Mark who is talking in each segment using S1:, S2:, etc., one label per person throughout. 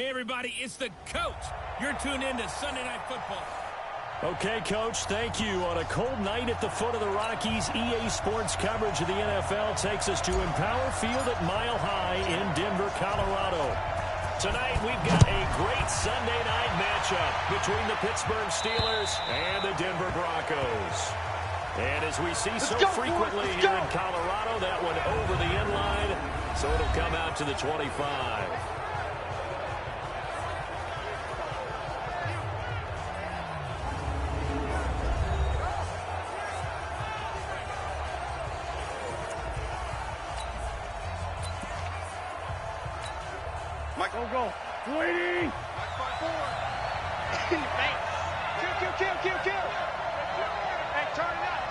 S1: Hey, everybody, it's the coach. You're tuned in to Sunday Night Football.
S2: Okay, Coach, thank you. On a cold night at the foot of the Rockies, EA Sports coverage of the NFL takes us to Empower Field at Mile High in Denver, Colorado. Tonight, we've got a great Sunday night matchup between the Pittsburgh Steelers and the Denver Broncos. And as we see so frequently here in Colorado, that one over the end line, so it'll come out to the 25.
S3: Mike, go. Waiting. Kill. Hey, turn it up.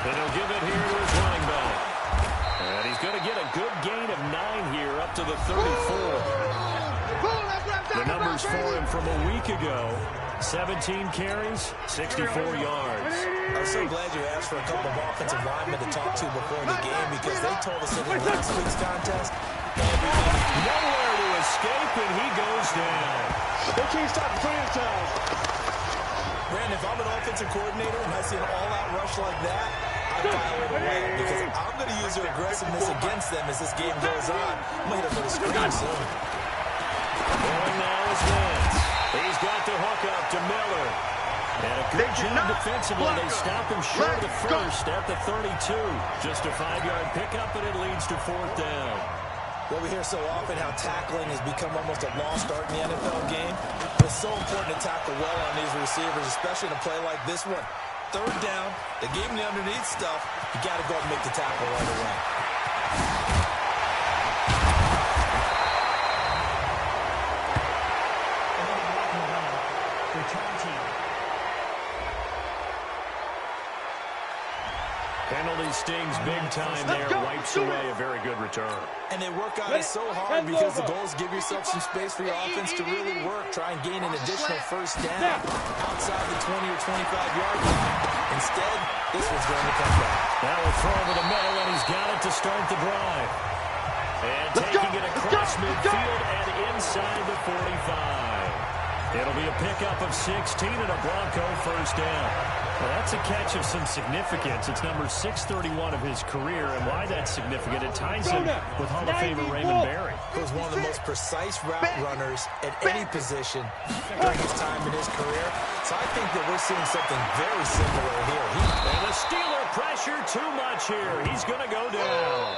S2: And he'll give it here to his running back. And he's going to get a good gain of 9 here up to the 34. The numbers for him from a week ago. 17 carries, 64 yards.
S4: I'm so glad you asked for a couple of offensive linemen to talk to before the game because they told us in the last week's contest
S2: nowhere to escape, and he goes down.
S3: They can't stop the franchise.
S4: Brandon, if I'm an offensive coordinator and I see an all-out rush like that, I file it away because I'm going to use their aggressiveness against them as this game goes on. I'm going to hit them with a screen soon.
S2: Going now is Lance. He's got the hook up to Miller. And a good job defensively. They stop him short of the first at the 32. Just a 5-yard pickup, and it leads to 4th down.
S4: Well, we hear so often how tackling has become almost a lost art in the NFL game. It's so important to tackle well on these receivers, especially in a play like this one. 3rd down, they gave him the underneath stuff. You got to go and make the tackle right away.
S2: Penalty stings big time there, wipes away a very good return.
S4: And they work on it so hard because the goal is give yourself some space for your offense to really work. Try and gain an additional 1st down outside the 20 or 25-yard line. Instead, this one's going to come back.
S2: Now we'll throw over the middle, and he's got it to start the drive. And taking it across midfield and inside the 45. It'll be a pickup of 16 and a Bronco 1st down. Well, that's a catch of some significance. It's number 631 of his career, and why that's significant, it ties him with Hall of Famer Raymond Berry.
S4: He was one of the most precise route runners at any position during his time in his career. So I think that we're seeing something very similar here.
S2: And the Steeler pressure too much here. He's going to go down.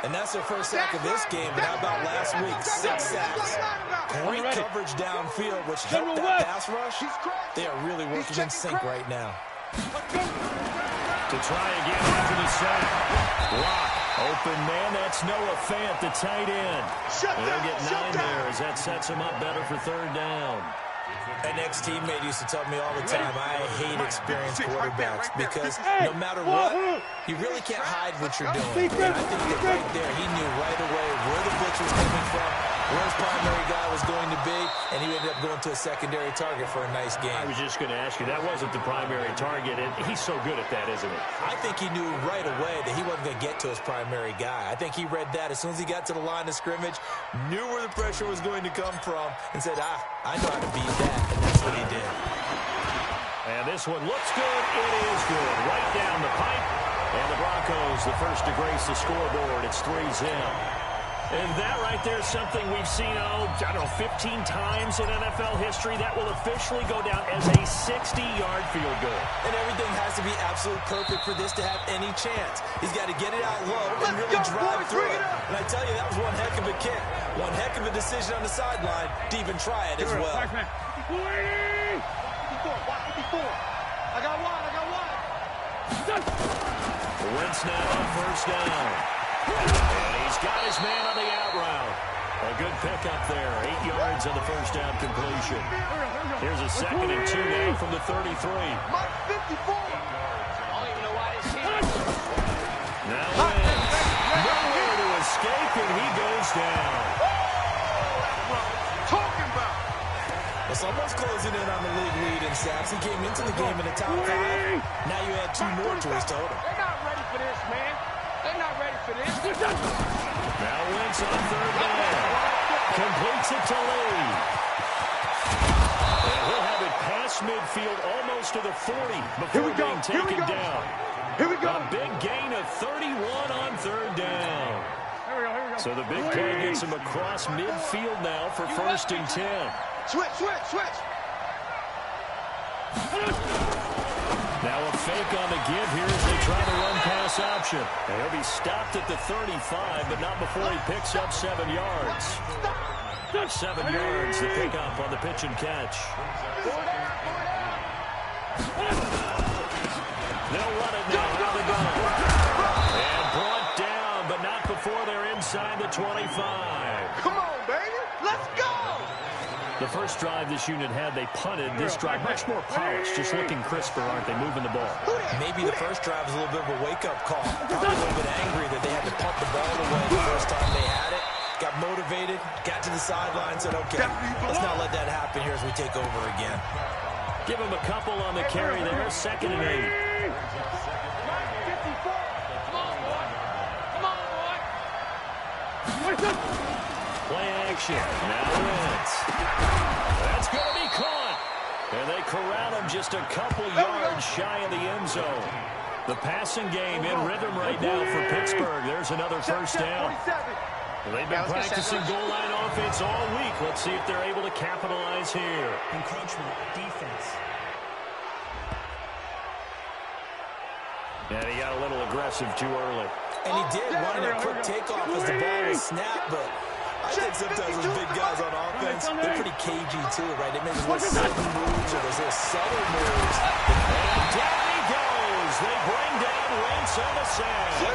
S4: And that's their 1st sack of this game. And how about last week? 6 sacks. Great coverage downfield, which helped that pass rush. They are really working in sync right now.
S2: To try again after the sack. Block. Open man, that's Noah Fant, the tight end. They'll get 9 there as that sets him up better for 3rd down.
S4: An ex-teammate used to tell me all the time, I hate experienced quarterbacks because no matter what, you really can't hide what you're doing. And I think that right there, he knew right away where the blitz was coming from, where his primary guy was going to be, and he ended up going to a secondary target for a nice game.
S2: I was just going to ask you, that wasn't the primary target, and he's so good at that, isn't he?
S4: I think he knew right away that he wasn't going to get to his primary guy. I think he read that as soon as he got to the line of scrimmage, knew where the pressure was going to come from, and said, I know how to beat that, and that's what he did.
S2: And this one looks good. It is good. Right down the pipe. And the Broncos, the first to grace the scoreboard. It's 3-0. And that right there is something we've seen, 15 times in NFL history. That will officially go down as a 60-yard field goal.
S4: And everything has to be absolutely perfect for this to have any chance. He's got to get it out low and really drive through it. And I tell you, that was one heck of a kick. One heck of a decision on the sideline to even try it as well.
S3: 54, watch 54. I got one.
S2: Wentz now on 1st down. And he's got his man on the out route. A good pickup there. 8 yards on the 1st down completion. Here's a 2nd and 2 now from the 33.
S3: Mike 54. I don't even know why this here.
S2: Now Wentz. Nowhere to escape, and he goes down.
S3: Talking about.
S4: It's almost closing in on the league lead in sacks. He came into the game in the top 5. Now you add 2 more to his total.
S3: They're not ready for this, man. They're not ready
S2: Now Wentz on third down. Completes it to Lee. And he'll have it past midfield almost to the 40 before being taken down.
S3: Here we go.
S2: A big gain of 31 on third down. So the big play gets him across midfield now for 1st and 10.
S3: Switch.
S2: Now a fake on the give here as they try to run pass option. And he'll be stopped at the 35, but not before he picks up 7 yards. 7 yards, the pickup on the pitch and catch. They'll run it now out of the gun. And brought down, but not before they're inside the 25.
S3: Come on, baby. Let's go.
S2: The first drive this unit had, they punted. This drive, much more polished, just looking crisper, aren't they, moving the ball?
S4: Maybe the first drive was a little bit of a wake-up call. Probably a little bit angry that they had to punt the ball away the first time they had it. Got motivated, got to the sideline, said, okay, let's not let that happen here as we take over again.
S2: Give him a couple on the carry there, 2nd and 8. Play action. Now Wentz. That's going to be caught. And they corral him just a couple yards shy of the end zone. The passing game in rhythm right now for Pittsburgh. There's another first down. They've been practicing goal line offense all week. Let's see if they're able to capitalize here.
S5: Encroachment defense.
S2: And he got a little aggressive too early.
S4: And he did, wanting a quick takeoff as the ball was snapped, but I think sometimes those big guys on offense, they're pretty cagey too, right? They make those little sudden moves or those little subtle moves.
S2: And down he goes. They bring down Wentz on the sack.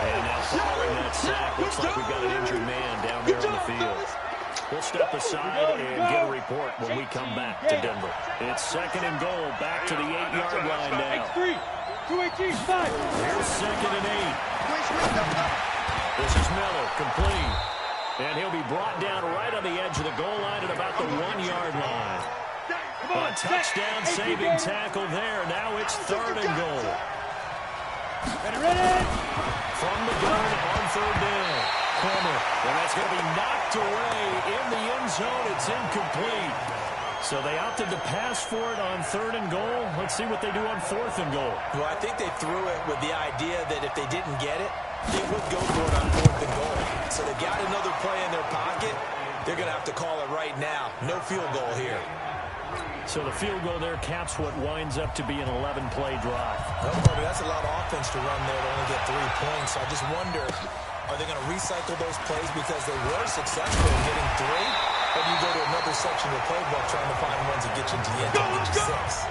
S2: And now following that sack, looks like we've got an injured man down there on the field. We'll step aside and get a report when we come back to Denver. It's 2nd and goal, back to the 8-yard line now. Here's 2nd and 8. This is Miller, complete. And he'll be brought down right on the edge of the goal line at about the 1-yard line. A touchdown-saving tackle there. Now it's 3rd and goal.
S3: Ready.
S2: From the gun on 3rd down. Corner. And that's going to be knocked away in the end zone. It's incomplete. So they opted to pass for it on 3rd and goal. Let's see what they do on 4th and goal.
S4: Well, I think they threw it with the idea that if they didn't get it, they would go for it on 4th and goal. So they got another play in their pocket. They're going to have to call it right now. No field goal here.
S2: So the field goal there caps what winds up to be an 11-play drive.
S4: Well, that's a lot of offense to run there to only get 3 points. So I just wonder, are they going to recycle those plays because they were successful in getting 3? Or do you go to another section of the playbook trying to find ones that get you into the end zone and get you 6?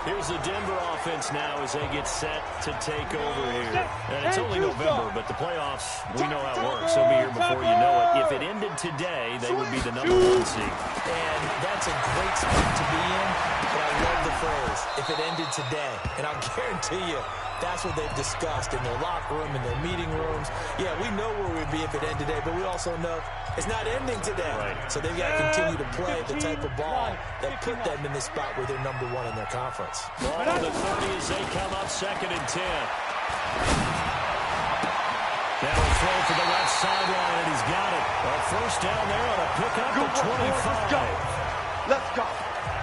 S2: Here's the Denver offense now as they get set to take over here. And it's only November, but the playoffs, we know how it works. They'll be here before you know it. If it ended today, they would be the #1 seed.
S4: And that's a great spot to be in, but I love the phrase, if it ended today. And I'll guarantee you, that's what they've discussed in their locker room, in their meeting rooms. Yeah, we know where we'd be if it ended today, but we also know it's not ending today.
S2: Right.
S4: So they've got to continue to play the type of ball that put them in the spot where they're #1 in their conference.
S2: Ball on the 30 as they come up 2nd and 10. Now a throw for the left sideline, and he's got it. A first down there on a pickup at 25.
S3: Let's go.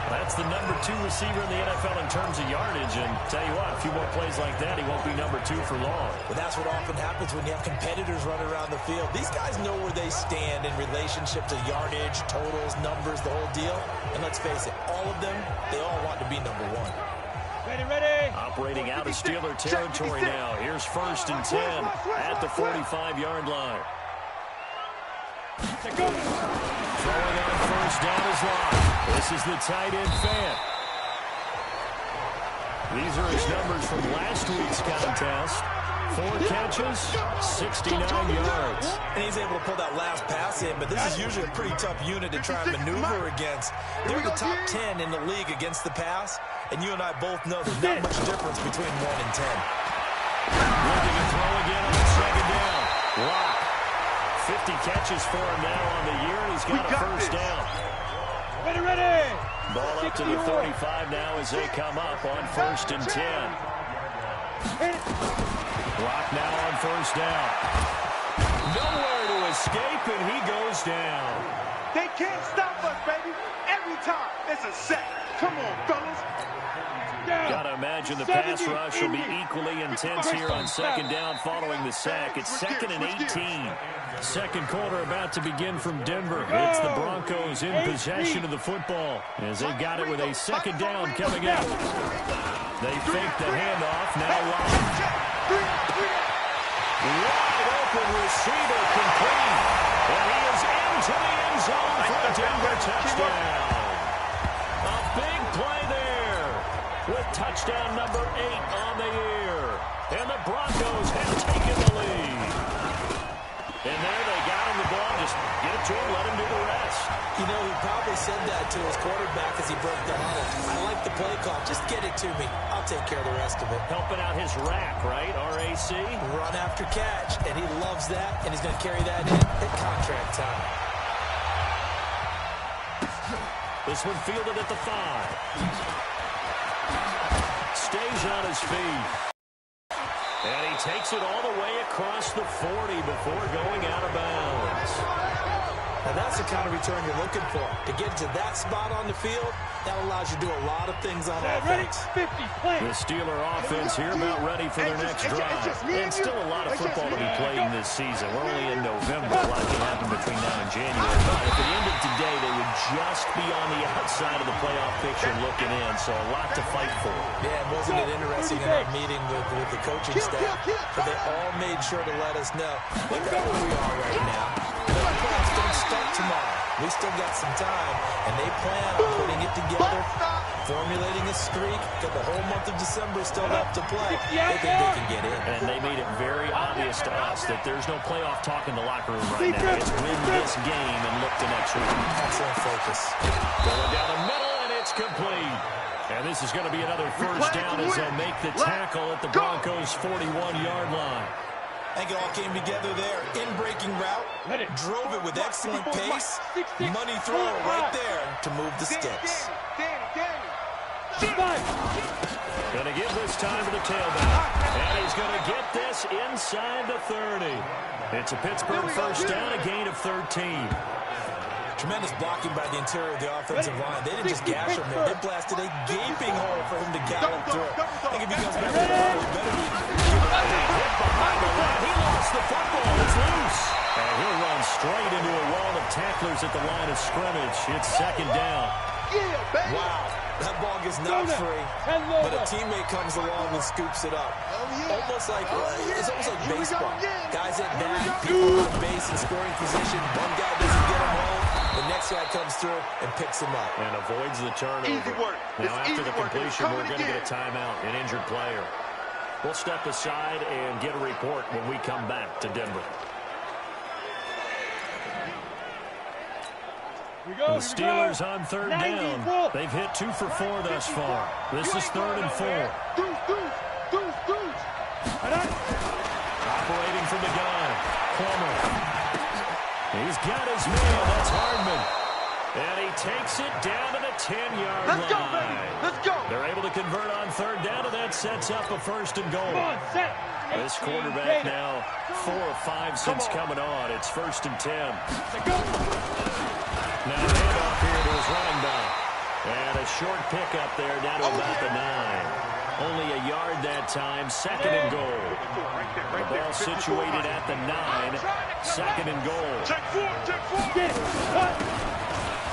S2: That's the #2 receiver in the NFL in terms of yardage. And tell you what, a few more plays like that, he won't be #2 for long.
S4: But that's what often happens when you have competitors running around the field. These guys know where they stand in relationship to yardage, totals, numbers, the whole deal. And let's face it, all of them, they all want to be #1.
S3: Ready.
S2: Operating out of Steeler territory now. Here's 1st and 10 at the 45-yard line. Throwing on 1st down is Locke. This is the tight end fan. These are his numbers from last week's contest. 4 catches, 69 yards.
S4: And he's able to pull that last pass in, but this is usually a pretty tough unit to try and maneuver against. They're the top 10 in the league against the pass, and you and I both know there's not much difference between 1 and 10.
S2: Looking to throw again on 2nd down. Locke. 50 catches for him now on the year, and he's got a first down.
S3: Ready.
S2: Ball up to the 35 now as they come up on 1st and 10. Block now on first down. Nowhere to escape, and he goes down.
S3: They can't stop us, baby. Every time, it's a sack. Come on, fellas.
S2: Gotta imagine the pass rush will be equally intense here on second down following the sack. It's 2nd and 18. Second quarter about to begin from Denver. It's the Broncos in possession of the football as they've got it with a second down coming in. They fake the handoff. Now wide open receiver complete. And he is into the end zone for a Denver touchdown. A big play there with touchdown number 8 on the year. And the Broncos have taken the lead. And there they got him the ball. Just get it to him, let him do the rest.
S4: You know, he probably said that to his quarterback as he broke the huddle. I like the play call. Just get it to me. I'll take care of the rest of it.
S2: Helping out his rack, right? RAC.
S4: Run after catch, and he loves that, and he's going to carry that in at contract time.
S2: This one fielded at the 5. Stays on his feet. And he takes it all the way across the 40 before going out of bounds.
S4: Now that's the kind of return you're looking for. To get to that spot on the field, that allows you to do a lot of things on offense.
S2: The Steeler offense here about ready for their next drive. And still a lot of football to be played in this season. We're only in November. A lot can happen between now and January. But at the end of today, they would just be on the outside of the playoff picture looking in. So a lot to fight for.
S4: Yeah, wasn't it interesting in our meeting with the coaching staff? But they all made sure to let us know. Look at where we are right now. The playoffs don't start tomorrow. We still got some time, and they plan on putting it together, formulating a streak. Got the whole month of December still left to play. They think they can get in.
S2: And they made it very obvious to us that there's no playoff talk in the locker room right now. It's win this game and look to next week.
S4: Excellent focus.
S2: Going down the middle, and it's complete. And this is going to be another first down as they'll make the tackle at the Broncos' 41-yard line.
S4: I think it all came together there. In-breaking route. Drove it with excellent pace. Money throw right there to move the sticks.
S2: Going to give this time to the tailback. And he's going to get this inside the 30. It's a Pittsburgh first down, a gain of 13.
S4: Tremendous blocking by the interior of the offensive line. They didn't just gash him there. They blasted a gaping hole for him to gallop through. I think if he comes back to the ball, he better be
S2: hit behind the line. He lost the football. It's loose. And he'll run straight into a wall of tacklers at the line of scrimmage. It's second down.
S4: Wow. That ball gets knocked free, but a teammate comes along and scoops it up. Almost like, it's almost like baseball. Guys at bat, people on base in scoring position. One guy doesn't get him home. The next guy comes through and picks him up.
S2: And avoids the turnover. Now after the completion, we're going to get a timeout, an injured player. We'll step aside and get a report when we come back to Denver. The Steelers on third down. They've hit 2 for 4 thus far. This is 3rd and 4. Operating from the gun. Plummer. He's got his man. That's Hardman. And he takes it down to the 10-yard line.
S3: Let's go, baby. Let's go.
S2: They're able to convert on third down, and that sets up a 1st and goal. This quarterback now 4 of 5 since coming on. It's 1st and 10. Now handoff here to his running back. And a short pickup there down to about the 9. Only a yard that time. 2nd and goal. The ball situated at the 9. 2nd and goal.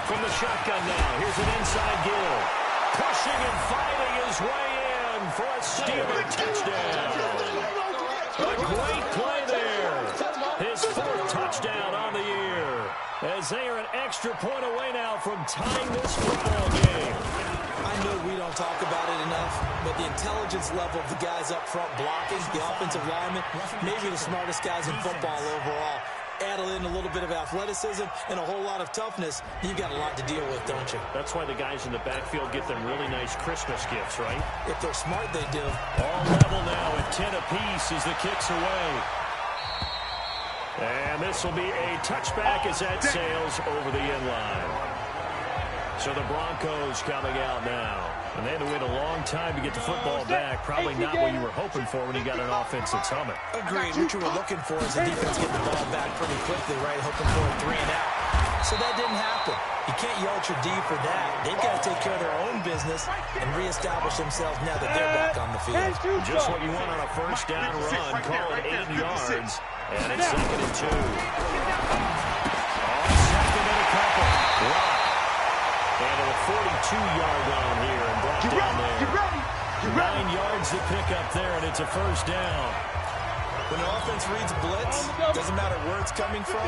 S2: From the shotgun now. Here's an inside Gill. Pushing and fighting his way in for a Steeler touchdown. A great play there. His 4th touchdown on the year. As they are an extra point away now from tying this football game.
S4: I know we don't talk about it enough, but the intelligence level of the guys up front blocking, the offensive linemen, maybe the smartest guys in football overall. Add in a little bit of athleticism and a whole lot of toughness, you've got a lot to deal with, don't you?
S2: That's why the guys in the backfield get them really nice Christmas gifts, right?
S4: If they're smart, they do.
S2: All level now at 10 apiece as the kicks away. And this will be a touchback as that sails over the end line. So the Broncos coming out now. And they had to wait a long time to get the football back. Probably not what you were hoping for when you got an offense that's humming.
S4: Agreed. What you were looking for is the defense getting the ball back pretty quickly, right? Hoping for a 3 and out. So that didn't happen. You can't yell at your D for that. They've got to take care of their own business and reestablish themselves now that they're back on the field.
S2: Just what you want on a first down run. Call it 8 yards. And it's 2nd and 2. On 2nd and a couple. Wow. And a 42-yard line here and brought down there. 9 yards to pick up there, and it's a first down.
S4: When an offense reads blitz, doesn't matter where it's coming from,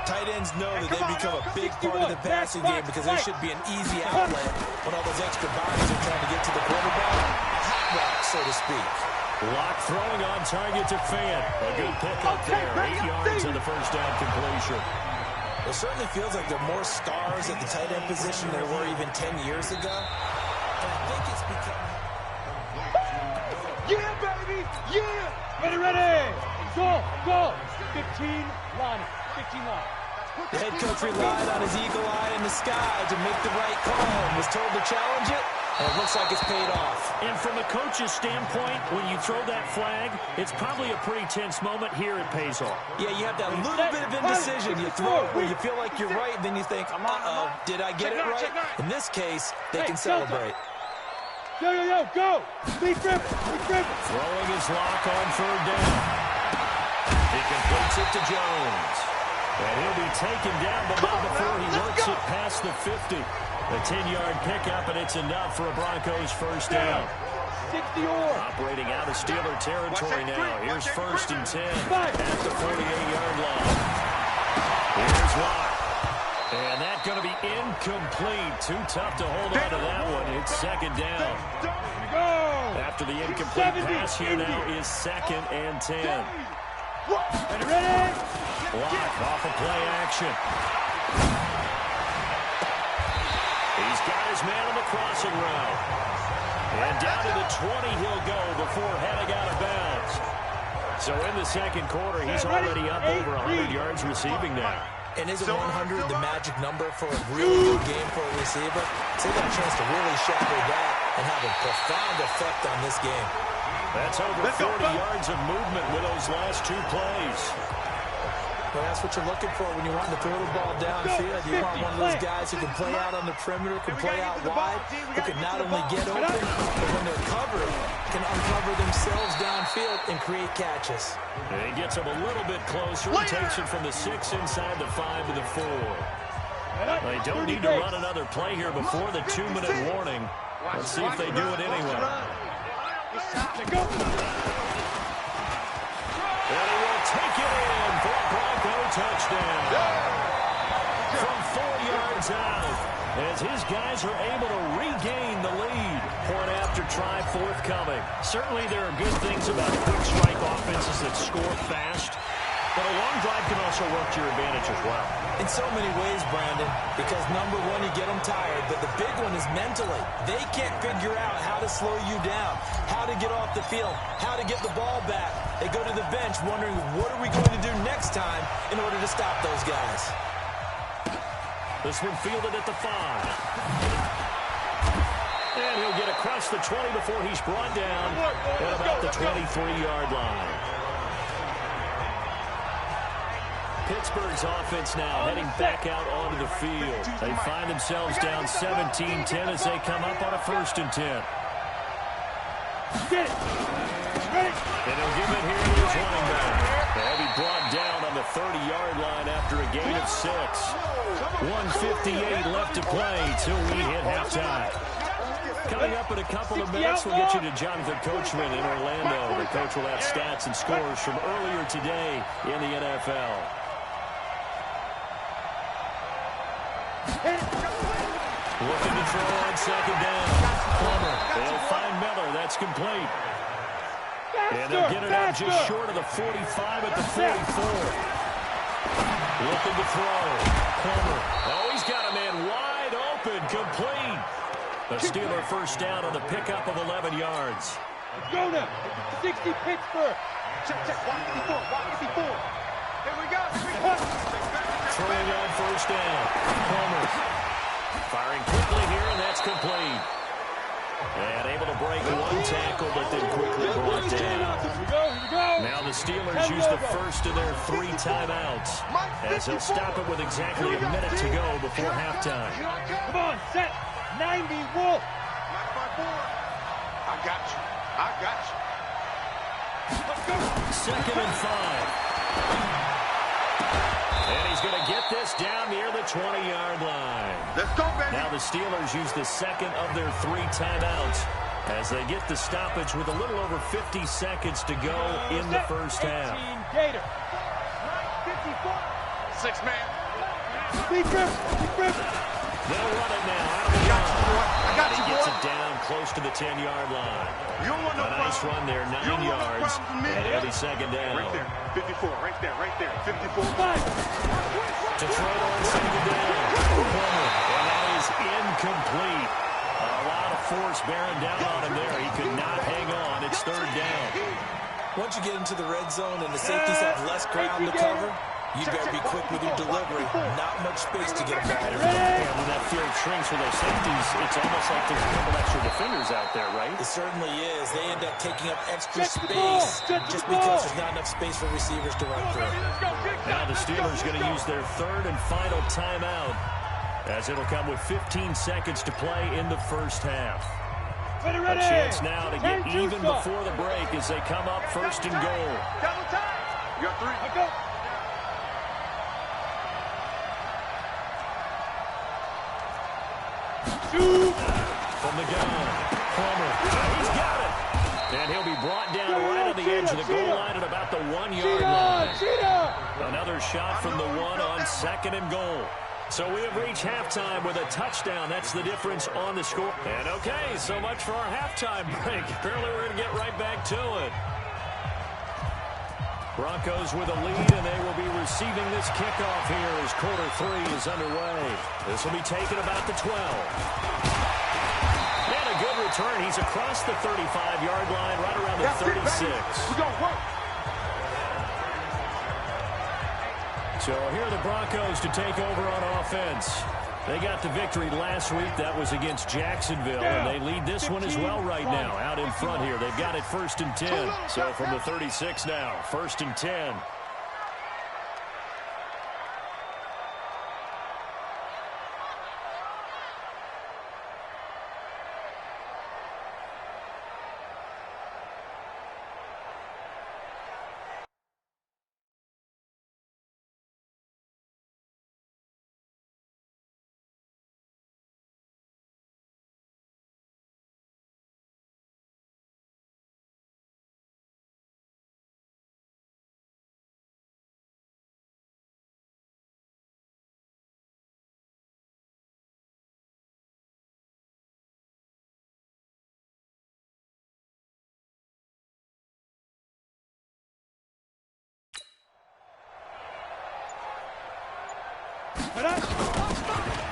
S4: tight ends know that they become a big part of the passing game because they should be an easy outlet when all those extra bodies are trying to get to the quarterback. A hot rock, so to speak.
S2: Lock throwing on target to Fant. A good pickup there. 8 yards on the first down completion.
S4: It certainly feels like there are more stars at the tight end position than there were even 10 years ago. But I think it's become...
S3: Yeah, baby! Yeah! Ready! Go! 15 line.
S4: The head coach relied on his eagle eye in the sky to make the right call and was told to challenge it, and it looks like it's paid off.
S2: And from a coach's standpoint, when you throw that flag, it's probably a pretty tense moment. Here it pays off.
S4: Yeah, you have that little bit of indecision. You throw it where you feel like you're right, and then you think, uh-oh, did I get it right? In this case, they can celebrate.
S3: Go! Speed grip!
S2: Throwing his lock on 3rd down. He completes it to Jones. And he'll be taken down, but not before he works it past the 50. A 10-yard pickup, and it's enough for a Broncos first down.
S3: 60 or.
S2: Operating out of Steeler territory now. Here's 1st and 10 at the 48-yard line. Here's Watt. And that's going to be incomplete. Too tough to hold on to that one. It's 2nd down. After the incomplete pass here now is 2nd and 10.
S3: Ready?
S2: Block off of play action. He's got his man on the crossing route. And down to the 20 he'll go before heading out of bounds. So in the 2nd quarter, he's already up over 100 yards receiving now.
S4: And isn't 100 the magic number for a really good game for a receiver? So they got a chance to really shatter that and have a profound effect on this game.
S2: That's over 40 yards of movement with those last 2 plays.
S4: Well, that's what you're looking for when you want to throw the ball downfield. You want one of those guys who can play out on the perimeter, can play out wide, who can not only get open, but when they're covered, can uncover themselves downfield and create catches.
S2: And he gets him a little bit closer. He takes it from the 6 inside the 5 to the 4. They don't need to run another play here before the 2-minute warning. Let's see if they do it anyway. And he will take it in for a Bronco touchdown. From 4 yards out, as his guys are able to regain the lead. Point after try forthcoming. Certainly there are good things about quick strike offenses that score fast, but a long drive can also work to your advantage as well.
S4: In so many ways, Brandon, because number one, you get them tired, but the big one is mentally. They can't figure out how to slow you down, how to get off the field, how to get the ball back. They go to the bench wondering, what are we going to do next time in order to stop those guys?
S2: This one fielded at the 5. And he'll get across the 20 before he's brought down at about the 23-yard line. Pittsburgh's offense now heading back out onto the field. They find themselves down 17-10 as they come up on a 1st and 10.
S3: Get it. Ready?
S2: And he'll give it here to his running back. They'll be brought down on the 30-yard line after a gain of 6. 1:58 left to play till we hit halftime. Coming up in a couple of minutes, we'll get you to Jonathan Coachman in Orlando. The coach will have stats and scores from earlier today in the NFL. Looking to throw on 2nd down. Plummer. They'll find Miller. That's complete. And they'll get it out just short of the 45 at the 44. Looking to throw. Plummer. Oh, he's got a man wide open. Complete. A Steeler first down on the pickup of 11 yards.
S3: Let's go now. 60 Pittsburgh. Check. Walk it before. Here we go.
S2: Throwing on first down. Plummer. Firing quickly here, and that's complete. And able to break one tackle, but then quickly brought down. Now the Steelers use the first of their 3 timeouts, as they'll stop it with exactly a minute to go before halftime.
S3: Come on, set. 90, Wolf. I got you. I got you. Let's go.
S2: 2nd and 5. And he's going to get this down near the 20-yard line.
S3: Let's go, baby.
S2: Now the Steelers use the second of their 3 timeouts as they get the stoppage with a little over 50 seconds to go in the first half.
S3: Gator. 6 man. Deep grip.
S2: They'll run it now. Out of the
S3: I got you, boy.
S2: He gets it down close to the 10-yard line.
S3: You don't want no
S2: A nice run there, 9 yards. And it'll be second down.
S3: Right there. 54. Right there. 54.
S2: Detroit on second down. And that is incomplete. A lot of force bearing down on him there. He could not hang on. It's 3rd down.
S4: Once you get into the red zone and the safeties have less ground to cover, you better be quick with your delivery. Not much space to get a ball.
S2: And when that field shrinks with those safeties, it's almost like there's a couple extra defenders out there, right?
S4: It certainly is. They end up taking up extra space just because there's not enough space for receivers to run through.
S2: Now the Steelers going to use their 3rd and final timeout, as it'll come with 15 seconds to play in the first half. A chance now to get even before the break as they come up 1st and goal.
S3: Double time. You got 3. Let's go.
S2: From the gun, Plummer, he's got it. And he'll be brought down right on the edge of the goal line at about the 1-yard line. Another shot from the 1 on 2nd and goal. So we have reached halftime with a touchdown. That's the difference on the score. And okay, so much for our halftime break. Apparently we're going to get right back to it. Broncos with a lead, and they will be receiving this kickoff here as quarter 3 is underway. This will be taken about the 12. And a good return. He's across the 35-yard line, right around the 36.
S3: We're going to work.
S2: So here are the Broncos to take over on offense. They got the victory last week. That was against Jacksonville, and they lead this one as well right now. Out in front here, they've got it 1st and 10. So from the 36 now, 1st and 10.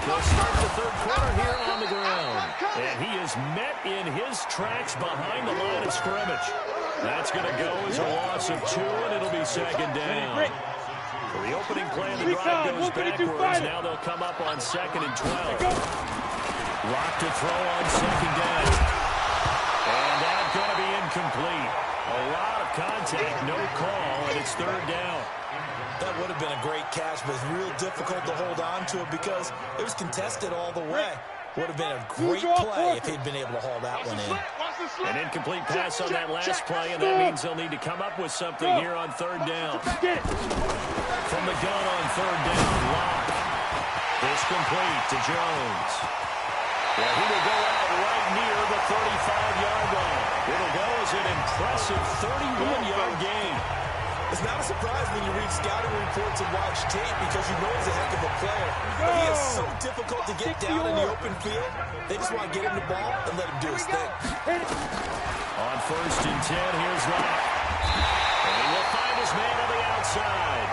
S2: They'll start the 3rd quarter here on the ground. And he is met in his tracks behind the line of scrimmage. That's going to go as a loss of 2, and it'll be 2nd down. For the opening play, the drive goes backwards. Now they'll come up on 2nd and 12. Lock to throw on 2nd down. And that's going to be incomplete. A lot of contact, no call, and it's 3rd down.
S4: That would have been a great catch, but it's real difficult to hold on to it because it was contested all the way. Would have been a great play if he'd been able to haul that one in.
S2: An incomplete pass on that last play, and that means they'll need to come up with something here on 3rd down. From the gun on 3rd down, Lock. It's complete to Jones. Well, he will go out right near the 35-yard line. It'll go as an impressive 31-yard gain.
S4: It's not a surprise when you read scouting reports and watch tape because you know he's a heck of a player. But he is so difficult to get down in the open field. They just want to get him the ball and let him do his thing.
S2: On 1st and 10, here's Lock. And he will find his man on the outside.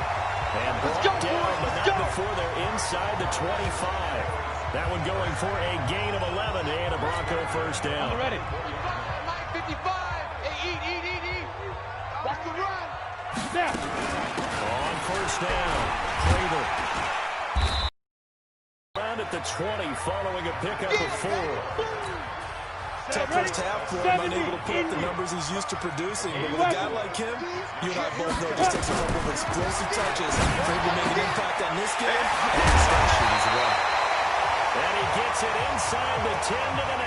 S2: And brought down, but not before they're inside the 25. That one going for a gain of 11 and a Bronco 1st down.
S3: Ready. 55. Hey, eat. Watch the run. Now.
S2: On 1st down, Craver. Around at the 20 following a pickup of 4.
S4: Tough first half for him, unable to put up the numbers he's used to producing. But with a guy like him, you and I both know it just takes a couple of explosive touches for him to make an impact on this game and his stat sheet as well.
S2: And he gets it inside the 10 to the 9.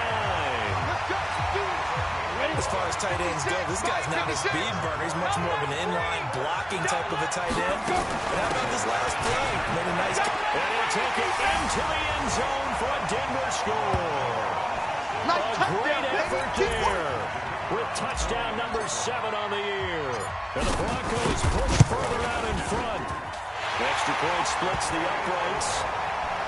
S4: As far as tight ends go, this guy's not a speed burner. He's much more of an inline blocking type of a tight end. And how about this last play? Made a nice...
S2: And he'll take it into the end zone for a Denver score. A great effort there with touchdown number 7 on the year. And the Broncos push further out in front. Extra point splits the uprights.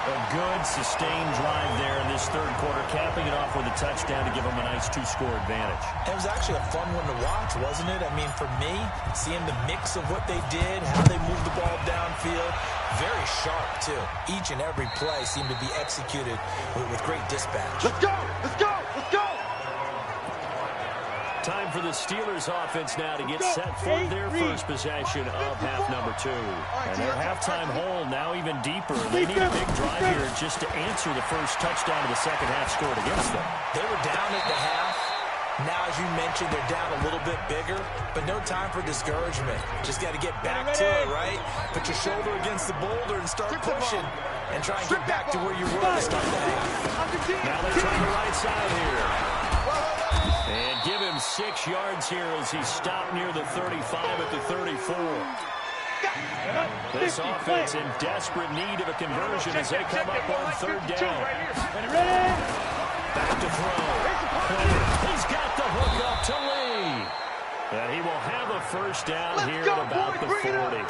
S2: A good, sustained drive there in this third quarter, capping it off with a touchdown to give them a nice 2-score advantage.
S4: It was actually a fun one to watch, wasn't it? I mean, for me, seeing the mix of what they did, how they moved the ball downfield, very sharp, too. Each and every play seemed to be executed with great dispatch.
S3: Let's go! Let's go! Let's go!
S2: Time for the Steelers offense now to get set for their first possession of half number 2. And their halftime hole now even deeper. They need a big drive here just to answer the first touchdown of the second half scored against them.
S4: They were down at the half. Now, as you mentioned, they're down a little bit bigger, but no time for discouragement. Just got to get back to it, right? Put your shoulder against the boulder and start pushing and try and get back to where you were to start the half.
S2: Now they're trying the right side here. And give him 6 yards here as he's stopped near the 35 at the 34. This offense in desperate need of a conversion as they come up on third down. Back to throw. He's got the hook up to Lee. And he will have a first down here at about the 40.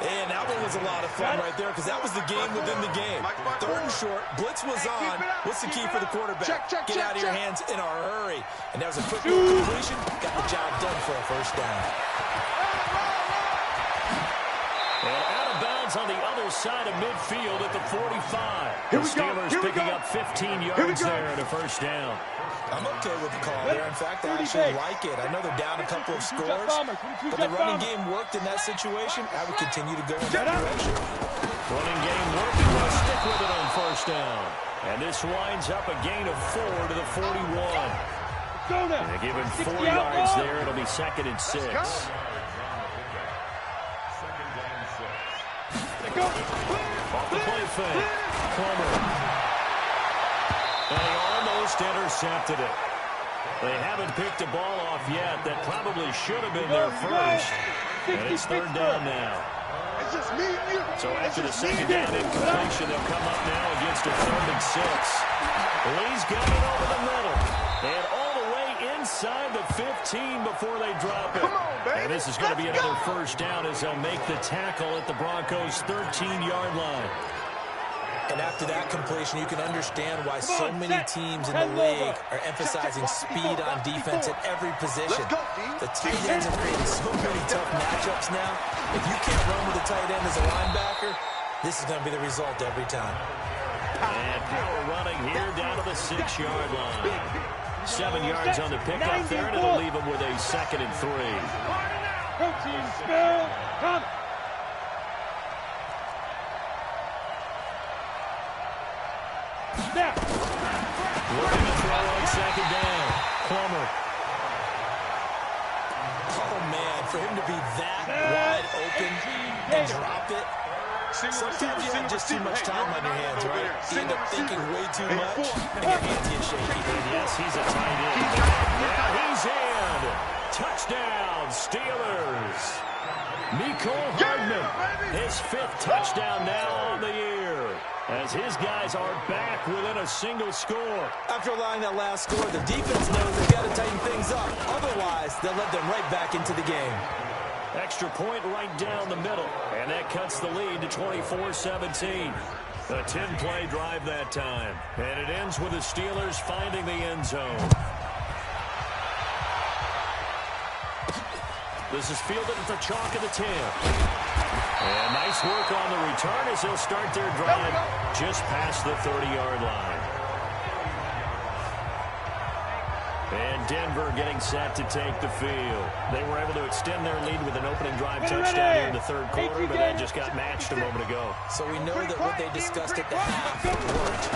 S4: And that one was a lot of fun right there because that was the game within the game. Third and short, blitz was on. What's the key for the quarterback? Get out of your hands in a hurry. And that was a quick completion. Got the job done for a first down.
S2: And out of bounds on the other side of midfield at the 45. The Steelers picking up 15 yards there at a first down.
S4: I'm okay with the call there. In fact, I actually like it. I know they're down a couple of scores, but the running game worked in that situation. I would continue to go in that direction.
S2: Running game working. They'll stick with it on first down. And this winds up a gain of 4 to the 41. And they give him 4 yards there. It'll be 2nd and 6. Off the play fake. Plummer. And he almost intercepted it. They haven't picked a ball off yet. That probably should have been their first. And it's third down now. So after the second down incompletion, they'll come up now against a 3rd and 6. Lee's got it over the middle. And all the way inside the 15 before they drop it. And this is going to be another first down as they'll make the tackle at the Broncos' 13-yard line.
S4: And after that completion, you can understand why so many teams in the league are emphasizing speed on defense at every position. The tight ends are creating so many tough matchups now. If you can't run with a tight end as a linebacker, this is going to be the result every time.
S2: And power running here down to the 6-yard line. 7 yards on the pickup there, and it'll leave them with a 2nd and 3.
S3: Coaching spell, come.
S2: Looking to throw on 2nd down. Plummer.
S4: Oh, man, for him to be that wide open and drop it. Sometimes you have just too much time on your hands, right? You end up thinking way too much, and your hands get shaky.
S2: And yes, he's a tight end. Now he's in. Touchdown, Steelers. Mecole Hardman, his 5th touchdown now on the year, as his guys are back within a single score.
S4: After allowing that last score, the defense knows they've got to tighten things up. Otherwise, they'll let them right back into the game.
S2: Extra point right down the middle, and that cuts the lead to 24-17. A 10-play drive that time, and it ends with the Steelers finding the end zone. This is fielded at the chalk of the 10. And nice work on the return as they'll start their drive just past the 30-yard line. And Denver getting set to take the field. They were able to extend their lead with an opening drive touchdown here in the third quarter, but that just got matched a moment ago.
S4: So we know that what they discussed at the half worked.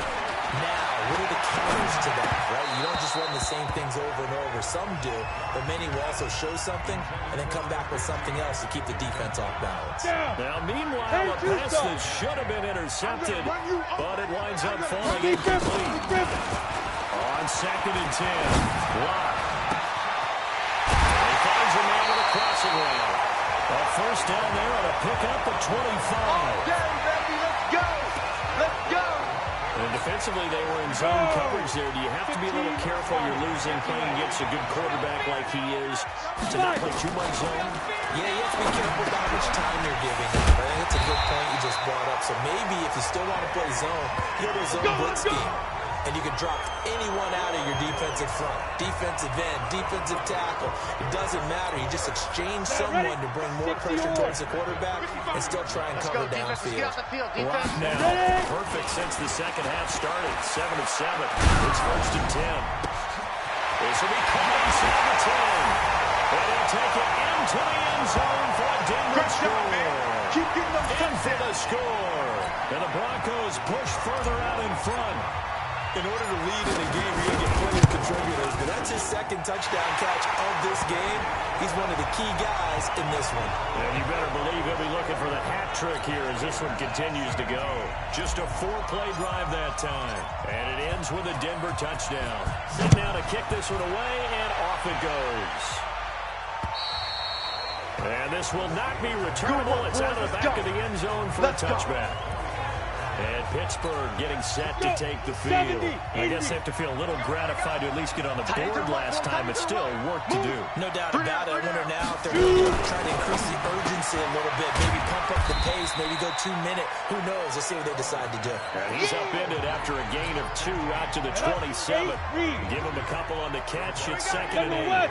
S4: Now, what are the counters to that, right? You don't just run the same things over and over. Some do, but many will also show something and then come back with something else to keep the defense off balance.
S2: Now, meanwhile, a pass that should have been intercepted, but it winds up falling incomplete. On 2nd and 10, block. And he finds a man with a crossing route. A first down there on a pickup at 25.
S3: Okay, baby, let's go. Let's go.
S2: And defensively, they were in zone coverage there. Do you have to be a little careful? You're losing, playing against a good quarterback like he is, to not play too much zone?
S4: Yeah, you have to be careful about how much time you're giving him. I think it's a good point you just brought up. So maybe if you still want to play zone, you go to a zone blitz scheme. And you can drop anyone out of your defensive front. Defensive end, defensive tackle. It doesn't matter. You just exchange someone to bring more pressure towards the quarterback and still try and cover downfield.
S2: Lock now. Perfect since the second half started. 7 of 7. It's 1st and 10. This will be caught inside the 10. And he'll take it into the end zone for a Denver score.
S3: Keep getting those
S2: In for the score. And the Broncos push further out in front.
S4: In order to lead in a game, you're going to get plenty of contributors, but that's his second touchdown catch of this game. He's one of the key guys in this one.
S2: And you better believe he'll be looking for the hat trick here as this one continues to go. Just a 4-play drive that time. And it ends with a Denver touchdown. Set now to kick this one away, and off it goes. And this will not be returnable. It's out of the back of the end zone for a touchback. And Pittsburgh getting set to take the field. I guess they have to feel a little gratified to at least get on the board last time, but still work to do.
S4: No doubt about it. I wonder now if they're going to try to increase the urgency a little bit, maybe pump up the pace, maybe go 2-minute. Who knows? Let's see what they decide to do.
S2: And he's upended after a gain of 2 out to the 27. Give him a couple on the catch. It's 2nd and 8.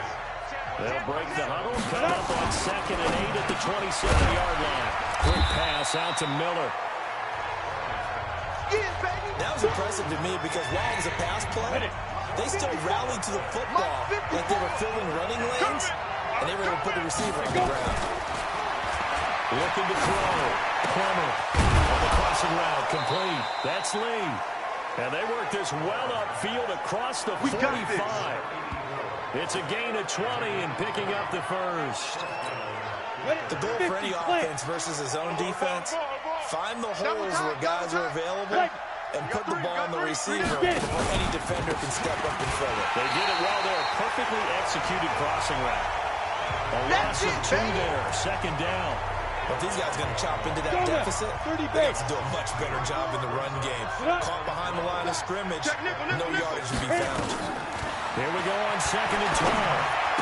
S2: They'll break the huddle, come up on 2nd and 8 at the 27-yard line. Quick pass out to Miller.
S4: That was impressive to me because while it was a pass play, they still rallied to the football like they were filling running lanes, and they were able to put the receiver on the ground.
S2: Looking to throw. Plummer on the crossing route, complete. That's Lee. And they work this well upfield across the 45. It's a gain of 20 and picking up the first.
S4: The goal for any offense versus his own defense, find the holes where guys are available and put the ball on the receiver before any defender can step up and fill it.
S2: They did it well there. Perfectly executed crossing route. A loss of 2 there. 2nd down.
S4: But these guys are going to chop into that deficit. They have to do a much better job in the run game. Caught behind the line of scrimmage, no yardage to be found.
S2: Here we go on 2nd and 12.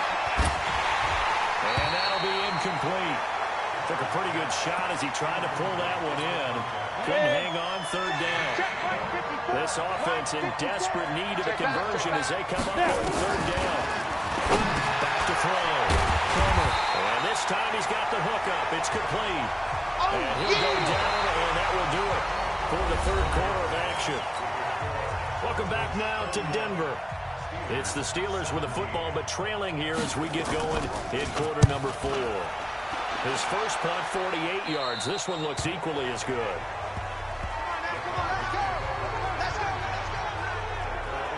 S2: And that'll be incomplete. Took a pretty good shot as he tried to pull that one in. Couldn't hang on 3rd down. This offense in desperate need of a conversion as they come up on 3rd down. Back to throw. Plummer. And this time he's got the hook up. It's complete. And he'll go down, and that will do it for the 3rd quarter of action. Welcome back now to Denver. It's the Steelers with the football, but trailing here as we get going in quarter number 4. His first punt, 48 yards. This one looks equally as good.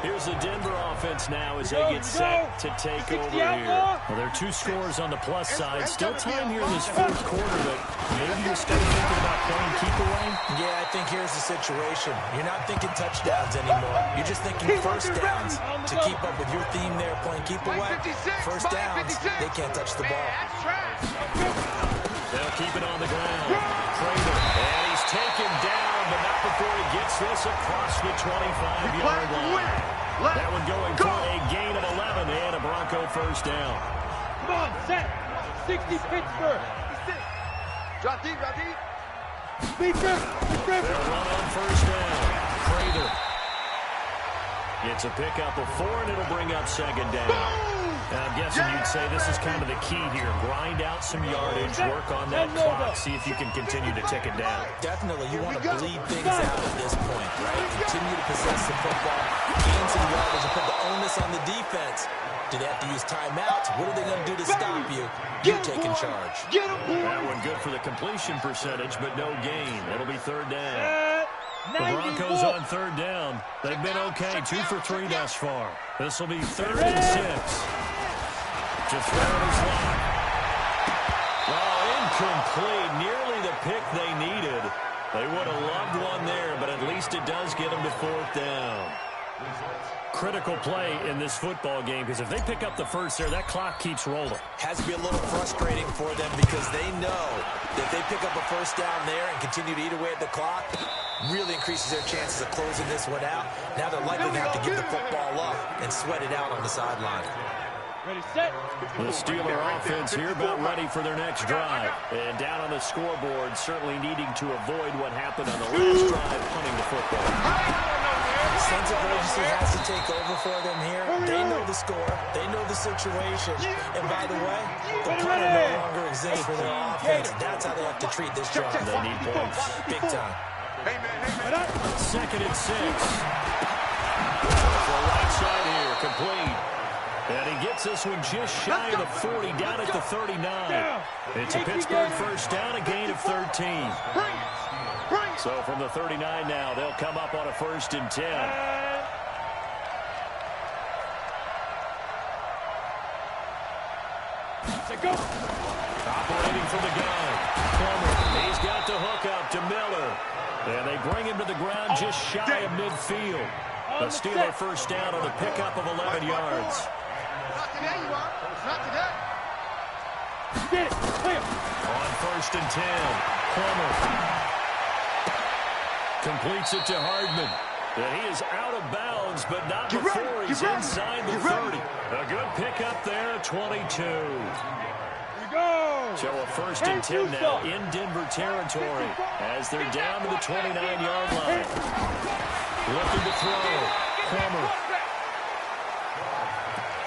S2: Here's the Denver offense now as they get set to take over here. Well, there are 2 scores on the plus side. Still time here in this 4th quarter, but maybe you're still thinking about playing keep away?
S4: Yeah, I think here's the situation. You're not thinking touchdowns anymore. You're just thinking first downs. To keep up with your theme there, playing keep away, first downs, they can't touch the ball.
S2: They'll keep it on the ground. Prater, and he's taken down, but not before he gets this across the 25-yard line. That one going for a gain of 11 and a Bronco first down.
S3: Come on, set. 60 Pittsburgh. Drop deep, drop deep.
S2: They'll run on first down. Prater. It's a pickup of 4, and it'll bring up 2nd down. And I'm guessing you'd say this is kind of the key here. Grind out some yardage, work on that clock, see if you can continue to tick it down.
S4: Definitely. You want to bleed things out at this point, right? Continue to possess the football. gain some yardage and put the onus on the defense. Do they have to use timeouts? What are they going to do to stop you? You're taking charge.
S2: That one good for the completion percentage, but no gain. It'll be third down. The Broncos on third down. They've been okay, 2 for 3 thus far. This will be 3rd and 6. Just throw his line. Well, incomplete. Nearly the pick they needed. They would have loved one there, but at least it does get them to 4th down. Critical play in this football game, because if they pick up the first there, that clock keeps rolling.
S4: Has to be a little frustrating for them because they know that if they pick up a first down there and continue to eat away at the clock, really increases their chances of closing this one out. Now they're likely to have to give the football up and sweat it out on the sideline.
S3: Ready, set.
S2: The Steeler offense here about ready for their next drive. And down on the scoreboard, certainly needing to avoid what happened on the last drive, punting the football.
S4: Sense of urgency has to take over for them here. They know the score. They know the situation. And by the way, the punter no longer exists for their offense. That's how they have to treat this drive.
S2: They need points.
S4: Big time.
S2: 2nd and 6. For right side here, complete. And he gets this one just shy of the 40, down at the 39. It's a Pittsburgh first down, a gain of 13. So from the 39 now, they'll come up on a 1st and 10. Operating from the gun. Plummer, he's got the hook up to Miller. And they bring him to the ground just shy of midfield. The Steeler first down on a pickup of 11 yards.
S3: Not today, you are. Not today. Get it. Clear.
S2: On 1st and 10, Plummer completes it to Hardman. And he is out of bounds, but not before he's inside the 30. A good pickup there, 22.
S3: Go.
S2: So a 1st and 10 now in Denver territory as they're down to the 29-yard line. Looking to throw. Plummer.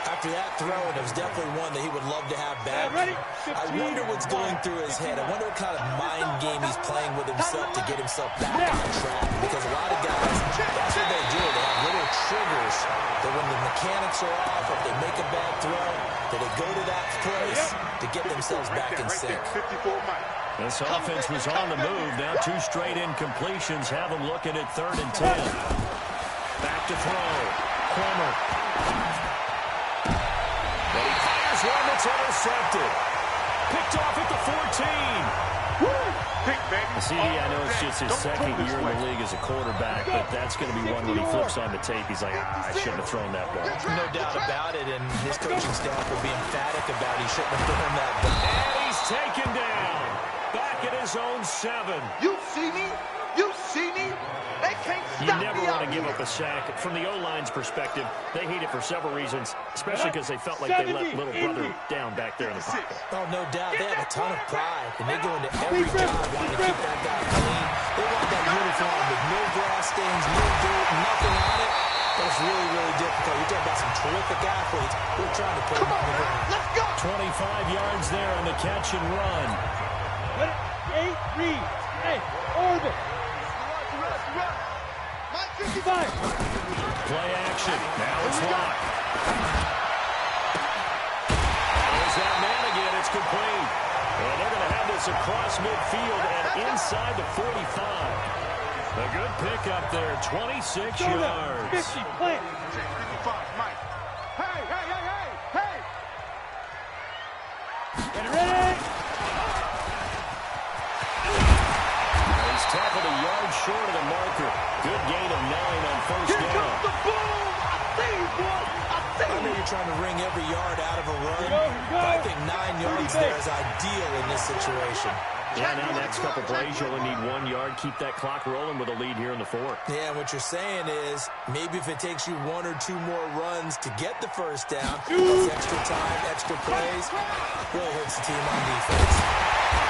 S4: After that throw, and it was definitely one that he would love to have back. I wonder what's going through his head. I wonder what kind of mind game he's playing with himself to get himself back on track. Because a lot of guys, that's what they do. They have little triggers that when the mechanics are off, if they make a bad throw, that they go to that place to get themselves back in sync.
S2: This offense was on the move. Now 2 straight incompletions have them looking at 3rd and 10. Back to throw. Plummer. But he fires one that's intercepted. Picked off at the 14. CD, I know it's just his 2nd year in the league as a quarterback, but that's going to be one when he flips on the tape. He's like, I shouldn't have thrown that ball.
S4: No doubt about it, and his coaching staff will be emphatic about he shouldn't have thrown that ball.
S2: And he's taken down. Back at his own 7.
S3: You see me? You see me? They can't stop me.
S2: You never want to give up a sack. From the O-line's perspective, they hate it for several reasons, especially because they felt like they let little brother down back there in the pocket.
S4: Oh, no doubt. They have a ton of pride, and they go into every job wanting to keep that guy clean. They want that uniform with no grass stains, no dirt, nothing on it. That's really, really difficult. You're talking about some terrific athletes. We're trying to put them on the ground.
S3: Let's go.
S2: 25 yards there on the catch and run.
S3: Hey, read. Hey, orbit. Mike 55.
S2: Play action. Now it's locked. There's that man again. It's complete. And they're going to have this across midfield and inside the 45. A good pickup there. 26 yards.
S3: 50. Plant. 55. Mike. Hey, hey, hey, hey, hey. Get ready.
S2: He's tackled a yard short of the marker. Good gain of 9 on first
S3: Here
S2: down.
S3: comes the boom. I see you, boy.
S4: I know you're trying to wring every yard out of a run, but I think 9 yards there is ideal in this situation.
S2: Yeah, now next couple plays, you only need 1 yard. Keep that clock rolling with a lead here in the 4th.
S4: Yeah, what you're saying is maybe if it takes you 1 or 2 more runs to get the first down, plus extra time, extra plays, really hurts the team on defense.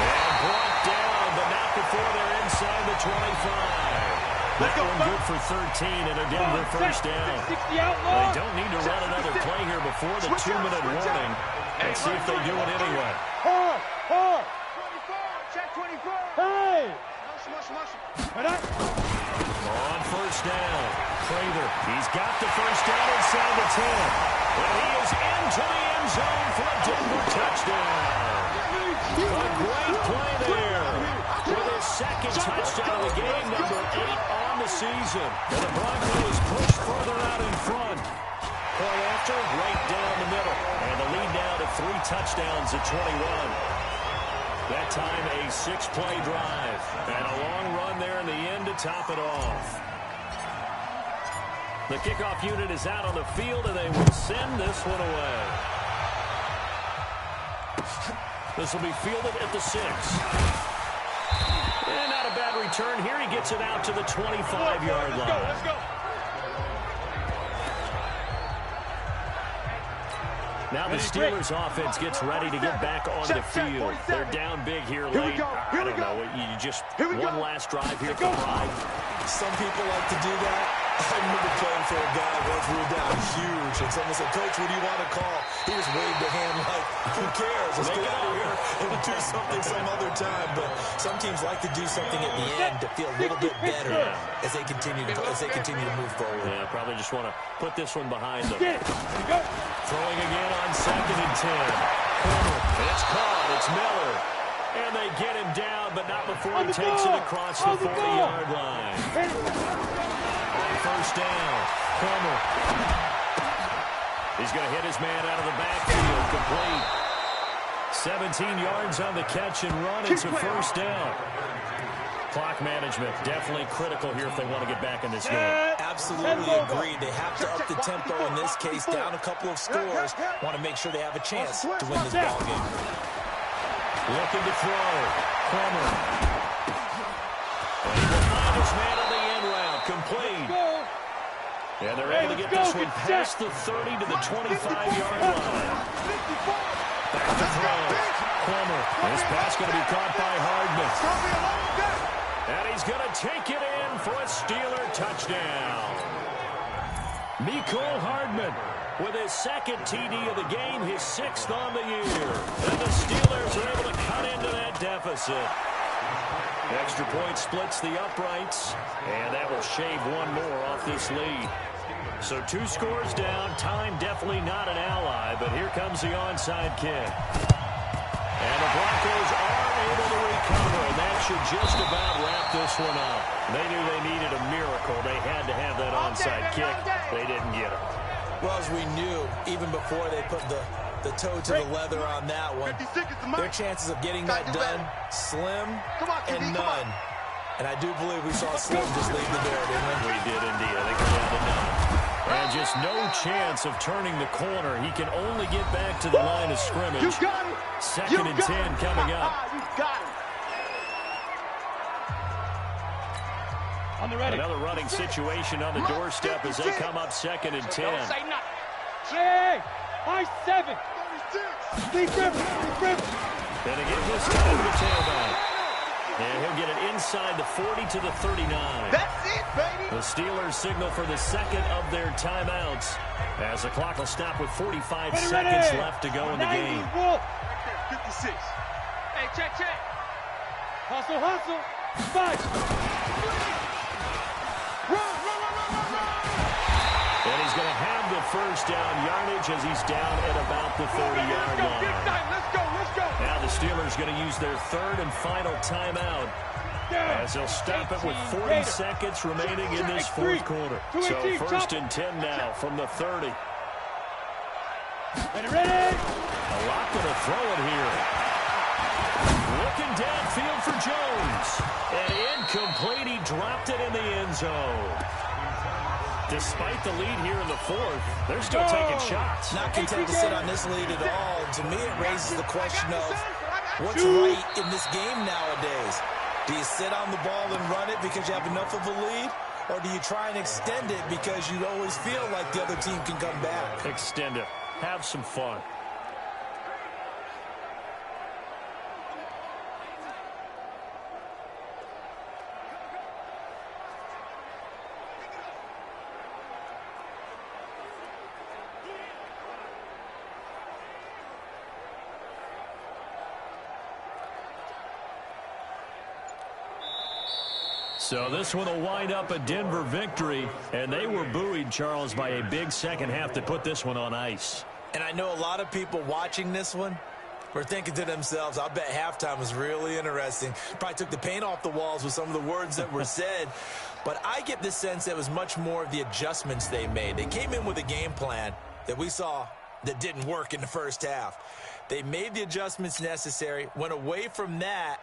S2: And brought down, but not before they're inside the 25. That one good for 13 and a Denver first down. They don't need to run another play here before the 2-minute warning. Let's see if they do it anyway.
S3: Hard. Check 24. Hey.
S2: On first down, Prather. He's got the first down inside the 10. And he is into the end zone for a Denver touchdown. A great play there. With his second touchdown of the game, number 8 on the season. And the Broncos push further out in front. Point after, right down the middle. And the lead now to 3 touchdowns at 21. That time a 6-play drive. And a long run there in the end to top it off. The kickoff unit is out on the field, and they will send this one away. This will be fielded at the 6. And not a bad return here. He gets it out to the 25-yard line.
S3: Let's go.
S2: Now the Steelers offense gets ready to get back on the field. They're down big here late. I don't know. You just one last drive here for Pride.
S4: Some people like to do that. I remember playing for a guy once we were down huge, and someone said, "Coach, what do you want to call?" He just waved a hand like, "Who cares? Let's get out of here and do something some other time." But some teams like to do something at the end to feel a little bit better as they continue to move forward.
S2: Yeah, probably just want to put this one behind them. Throwing again on 2nd and 10. It's caught. It's Miller. And they get him down, but not before he takes it across the 40-yard line. On first down, Cromer. He's going to hit his man out of the backfield. Complete. 17 yards on the catch and run. It's a first down. Clock management definitely critical here if they want to get back in this game.
S4: Absolutely agreed. They have to up the tempo in this case, down a couple of scores. Want to make sure they have a chance to win this ball game.
S2: Looking to throw. Cromer. And he will find his man on the end route. Complete. And they're able to get this one past the 30 to the 25-yard line. Back to throw. Cromer. This pass going to be caught by Hardman. And he's going to take it in for a Steeler touchdown. Mecole Hardman with his second TD of the game, his 6th on the year. And the Steelers are able to cut into that deficit. Extra point splits the uprights, and that will shave one more off this lead. So 2 scores down, time definitely not an ally, but here comes the onside kick. And the Broncos are able to recover, and that should just about wrap this one up. They knew they needed a miracle. They had to have that onside kick. They didn't get it.
S4: Well, as we knew, even before they put the toe to the leather on that one, their chances of getting that done, slim and none. And I do believe we saw Slim just leave the door, didn't we?
S2: We did indeed. I think we had enough. And just no chance of turning the corner. He can only get back to the line of scrimmage.
S3: You got it.
S2: 2nd and 10 coming up.
S3: You got it. On the ready.
S2: Another running situation on the doorstep as they come up 2nd and 10.
S3: Don't say nothing. Hey, high 7. Steve Griffin.
S2: And again, this time to the tailback. And he'll get it inside the 40 to the 39.
S3: That's it, baby.
S2: The Steelers signal for the second of their timeouts as the clock will stop with 45 seconds left to go in the game.
S3: 56. Hey, check. Hustle. 5.
S2: And he's going to have the first down yardage as he's down at about the 30-yard line.
S3: Let's go.
S2: Now the Steelers going to use their 3rd and final timeout as they'll stop it with 40 seconds remaining in this 4th quarter. So 1st and 10 now from the 30.
S3: Ready?
S2: A lot going to throw it here. Looking downfield for Jones. And incomplete. He dropped it in the end zone. Despite the lead here in the 4th, they're still taking shots.
S4: Not content to sit on this lead at all. To me, it raises the question of what's right in this game nowadays. Do you sit on the ball and run it because you have enough of a lead? Or do you try and extend it because you always feel like the other team can come back?
S2: Extend it. Have some fun. So this one will wind up a Denver victory, and they were buoyed, Charles, by a big second half that put this one on ice.
S4: And I know a lot of people watching this one were thinking to themselves, I bet halftime was really interesting. Probably took the paint off the walls with some of the words that were said. But I get the sense that it was much more of the adjustments they made. They came in with a game plan that we saw that didn't work in the first half. They made the adjustments necessary, went away from that,